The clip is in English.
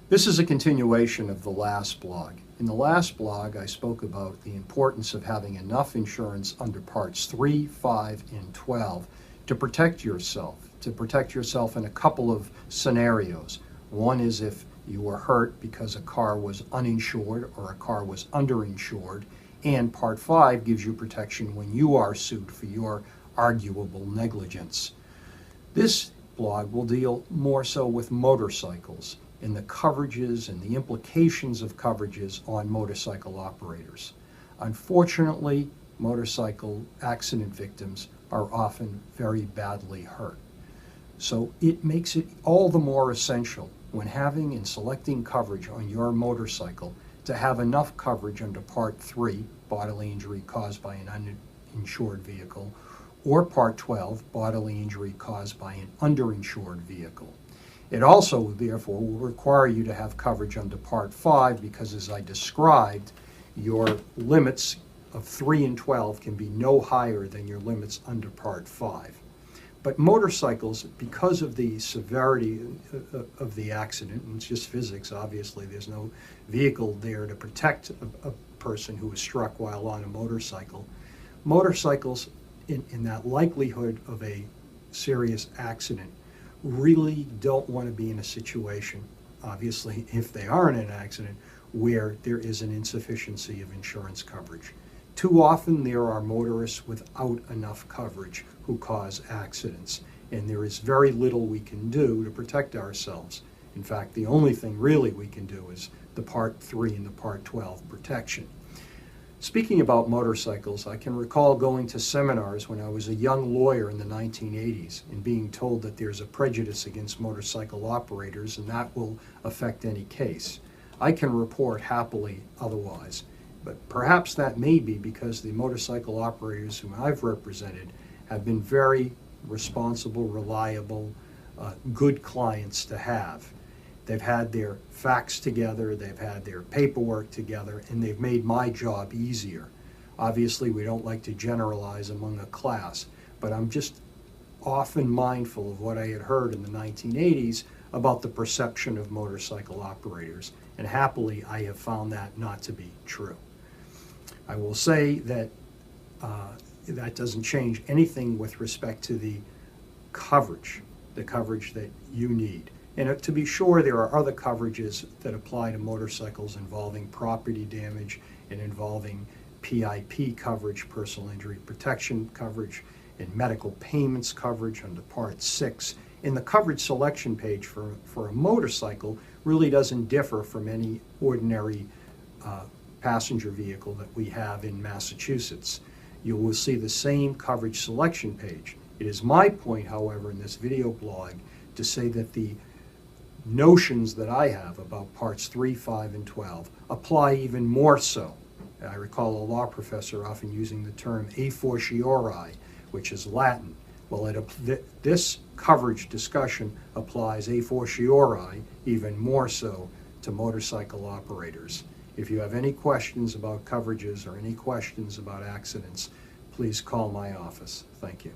This is a continuation of the last blog. In the last blog, I spoke about the importance of having enough insurance under Parts 3, 5, and 12 to protect yourself in a couple of scenarios. One is if you were hurt because a car was uninsured or a car was underinsured, and Part 5 gives you protection when you are sued for your arguable negligence. This blog will deal more so with motorcycles and the coverages and the implications of coverages on motorcycle operators. Unfortunately, motorcycle accident victims are often very badly hurt. So it makes it all the more essential when having and selecting coverage on your motorcycle to have enough coverage under Part 3, bodily injury caused by an uninsured vehicle, or Part 12, bodily injury caused by an underinsured vehicle. It also, therefore, will require you to have coverage under Part 5 because, as I described, your limits of 3 and 12 can be no higher than your limits under Part 5. But motorcycles, because of the severity of the accident, and it's just physics, obviously, there's no vehicle there to protect a person who was struck while on a motorcycle. Motorcycles, in that likelihood of a serious accident, really don't want to be in a situation, obviously, if they are in an accident, where there is an insufficiency of insurance coverage. Too often there are motorists without enough coverage who cause accidents, and there is very little we can do to protect ourselves. In fact, the only thing really we can do is the Part 3 and the Part 12 protection. Speaking about motorcycles, I can recall going to seminars when I was a young lawyer in the 1980s and being told that there's a prejudice against motorcycle operators and that will affect any case. I can report happily otherwise, but perhaps that may be because the motorcycle operators whom I've represented have been very responsible, reliable, good clients to have. They've had their facts together, they've had their paperwork together, and they've made my job easier. Obviously, we don't like to generalize among a class, but I'm just often mindful of what I had heard in the 1980s about the perception of motorcycle operators, and happily I have found that not to be true. I will say that that doesn't change anything with respect to the coverage that you need. And to be sure, there are other coverages that apply to motorcycles involving property damage and involving PIP coverage, personal injury protection coverage, and medical payments coverage under Part 6. And the coverage selection page for a motorcycle really doesn't differ from any ordinary passenger vehicle that we have in Massachusetts. You will see the same coverage selection page. It is my point, however, in this video blog to say that the notions that I have about Parts 3, 5, and 12 apply even more so. I recall a law professor often using the term a fortiori, which is Latin. Well, this coverage discussion applies a fortiori even more so to motorcycle operators. If you have any questions about coverages or any questions about accidents, please call my office. Thank you.